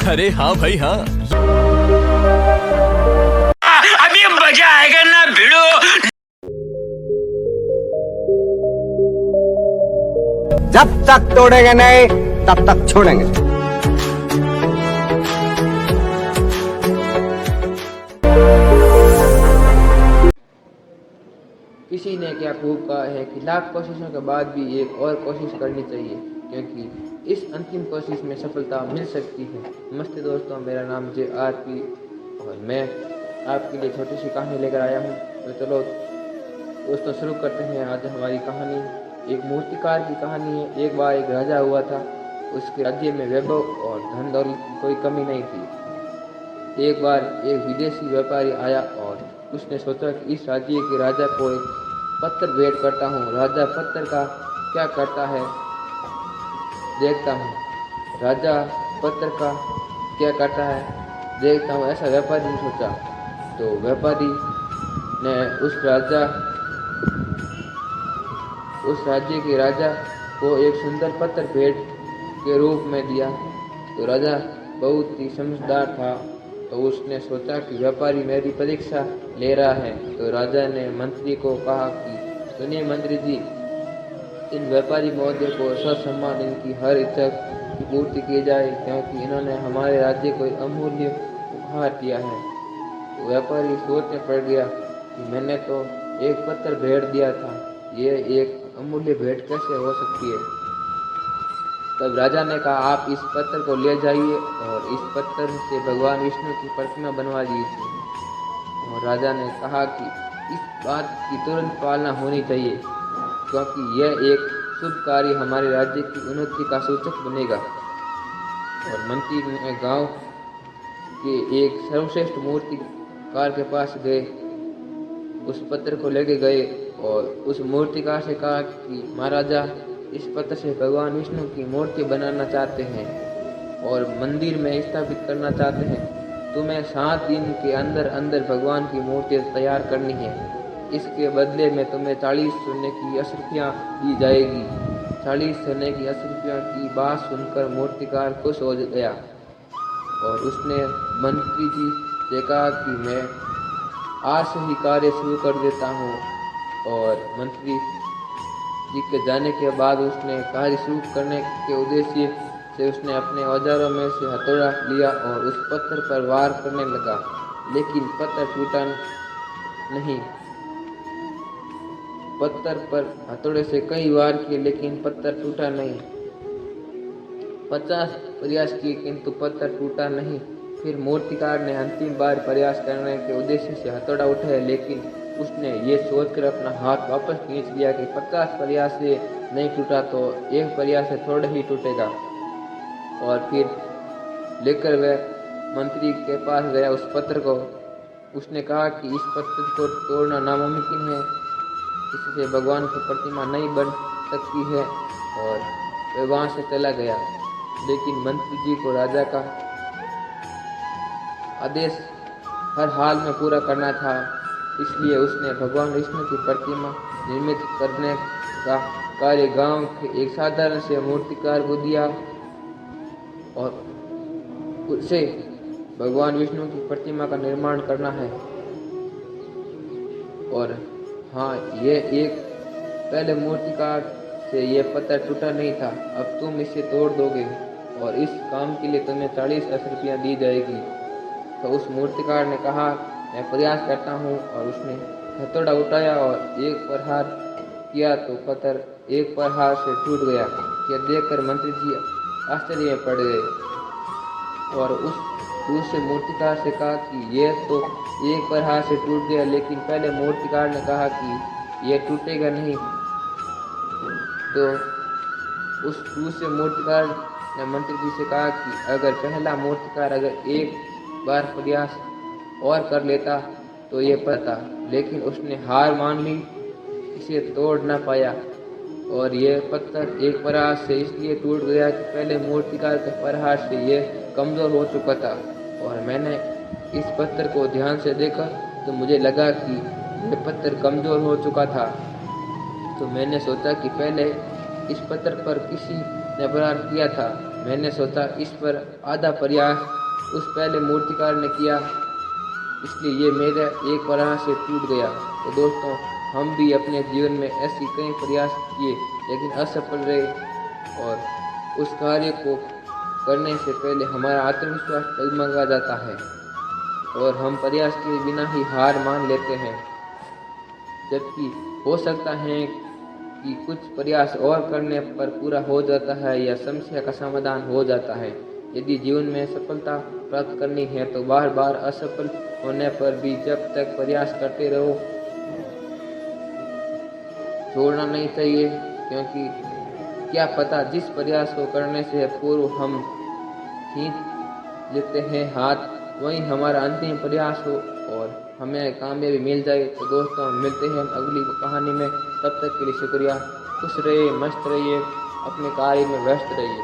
अरे हाँ भाई हाँ, अभी मजा आएगा ना भिड़ो। जब तक तोड़ेंगे नहीं तब तक छोड़ेंगे। किसी ने क्या खूब कहा है कि लाख कोशिशों के बाद भी एक और कोशिश करनी चाहिए, क्योंकि इस अंतिम कोशिश में सफलता मिल सकती है। नमस्ते दोस्तों, मेरा नाम JRP और मैं आपके लिए छोटी सी कहानी लेकर आया हूँ। तो चलो दोस्तों शुरू करते हैं आज हमारी कहानी। एक मूर्तिकार की कहानी है। एक बार एक राजा हुआ था। उसके राज्य में वैभव और धन दौलत की कोई कमी नहीं थी। एक बार एक विदेशी व्यापारी आया और उसने सोचा कि इस राज्य के राजा को एक पत्र भेंट करता हूँ। राजा पत्र का क्या करता है देखता हूँ। राजा पत्र का क्या करता है देखता हूँ, ऐसा व्यापारी ने सोचा। तो व्यापारी ने उस राज्य के राजा को एक सुंदर पत्र भेंट के रूप में दिया। तो राजा बहुत ही समझदार था, तो उसने सोचा कि व्यापारी मेरी परीक्षा ले रहा है। तो राजा ने मंत्री को कहा कि सुनिए मंत्री जी, इन व्यापारी महोदय को ससम्मान इनकी हर इच्छा की पूर्ति की जाए, क्योंकि इन्होंने हमारे राज्य को अमूल्य उपहार दिया है। तो व्यापारी सोच में पड़ गया कि मैंने तो एक पत्र भेंट दिया था, ये एक अमूल्य भेंट कैसे हो सकती है। तब राजा ने कहा आप इस पत्र को ले जाइए और इस पत्र से भगवान विष्णु की प्रतिमा बनवा लीजिए। और राजा ने कहा कि इस बात की तुरंत पालना होनी चाहिए, क्योंकि यह एक शुभ कार्य हमारे राज्य की उन्नति का सूचक बनेगा। और मंत्री ने गांव के एक सर्वश्रेष्ठ मूर्तिकार के पास गए, उस पत्र को लेके गए और उस मूर्तिकार से कहा कि महाराजा, इस पत्र से भगवान विष्णु की मूर्ति बनाना चाहते हैं और मंदिर में स्थापित करना चाहते हैं। तुम्हें 7 दिन के अंदर अंदर भगवान की मूर्ति तैयार करनी है। इसके बदले में तुम्हें 40 सोने की अशर्फियाँ दी जाएगी। 40 सोने की अशर्फियाँ की बात सुनकर मूर्तिकार खुश हो गया और उसने मंत्री जी से कहा कि मैं आज से ही कार्य शुरू कर देता हूँ। और मंत्री जी के जाने के बाद उसने कार्य शुरू करने के उद्देश्य से उसने अपने औजारों में से हथौड़ा लिया और उस पत्थर पर वार करने लगा, लेकिन पत्थर टूटा नहीं। पत्थर पर हथौड़े से कई वार किए, लेकिन पत्थर टूटा नहीं। 50 प्रयास किए, किंतु पत्थर टूटा नहीं। फिर मूर्तिकार ने अंतिम बार प्रयास करने के उद्देश्य से हथौड़ा उठाया, लेकिन उसने ये सोचकर अपना हाथ वापस खींच लिया कि 50 प्रयास से नहीं टूटा तो एक प्रयास से थोड़ा ही टूटेगा। और फिर लेकर वह मंत्री के पास गया उस पत्र को। उसने कहा कि इस पत्र को तोड़ना नामुमकिन है, इससे भगवान की प्रतिमा नहीं बन सकती है। और वह वहाँ से चला गया। लेकिन मंत्री जी को राजा का आदेश हर हाल में पूरा करना था, इसलिए उसने भगवान विष्णु की प्रतिमा निर्मित करने का कार्य गांव के एक साधारण से मूर्तिकार को दिया और उससे भगवान विष्णु की प्रतिमा का निर्माण करना है। और हाँ, ये एक पहले मूर्तिकार से यह पत्थर टूटा नहीं था, अब तुम इसे तोड़ दोगे और इस काम के लिए तुम्हें 40 अशर्फियाँ दी जाएगी। तो उस मूर्तिकार ने कहा मैं प्रयास करता हूँ। और उसने हथौड़ा उठाया और एक प्रहार किया तो पत्थर एक प्रहार से टूट गया। यह देखकर मंत्री जी आश्चर्य में पड़ गए और उस दूसरे मूर्तिकार से कहा कि यह तो एक प्रहार से टूट गया, लेकिन पहले मूर्तिकार ने कहा कि यह टूटेगा नहीं। तो उस दूसरे मूर्तिकार ने मंत्री जी से कहा कि अगर पहला मूर्तिकार अगर एक बार प्रयास और कर लेता तो ये पता, लेकिन उसने हार मान ली, इसे तोड़ न पाया और यह पत्थर एक प्रहार से इसलिए टूट गया कि पहले मूर्तिकार के प्रहार से यह कमज़ोर हो चुका था। और मैंने इस पत्थर को ध्यान से देखा तो मुझे लगा कि यह पत्थर कमज़ोर हो चुका था। तो मैंने सोचा कि पहले इस पत्थर पर किसी ने प्रहार किया था। मैंने सोचा इस पर आधा प्रयास उस पहले मूर्तिकार ने किया, इसलिए ये मेरा एक प्रयास से टूट गया। तो दोस्तों, हम भी अपने जीवन में ऐसी कई प्रयास किए लेकिन असफल रहे और उस कार्य को करने से पहले हमारा आत्मविश्वास डगमगा जाता है और हम प्रयास के बिना ही हार मान लेते हैं। जबकि हो सकता है कि कुछ प्रयास और करने पर पूरा हो जाता है या समस्या का समाधान हो जाता है। यदि जीवन में सफलता प्राप्त करनी है तो बार बार असफल होने पर भी जब तक प्रयास करते रहो, छोड़ना नहीं चाहिए, क्योंकि क्या पता जिस प्रयास को करने से पूर्व हम खींच लेते हैं हाथ, वही हमारा अंतिम प्रयास हो और हमें कामयाबी मिल जाए। तो दोस्तों, मिलते हैं हम अगली कहानी में। तब तक के लिए शुक्रिया। खुश रहिए, मस्त रहिए, अपने कार्य में व्यस्त रहिए।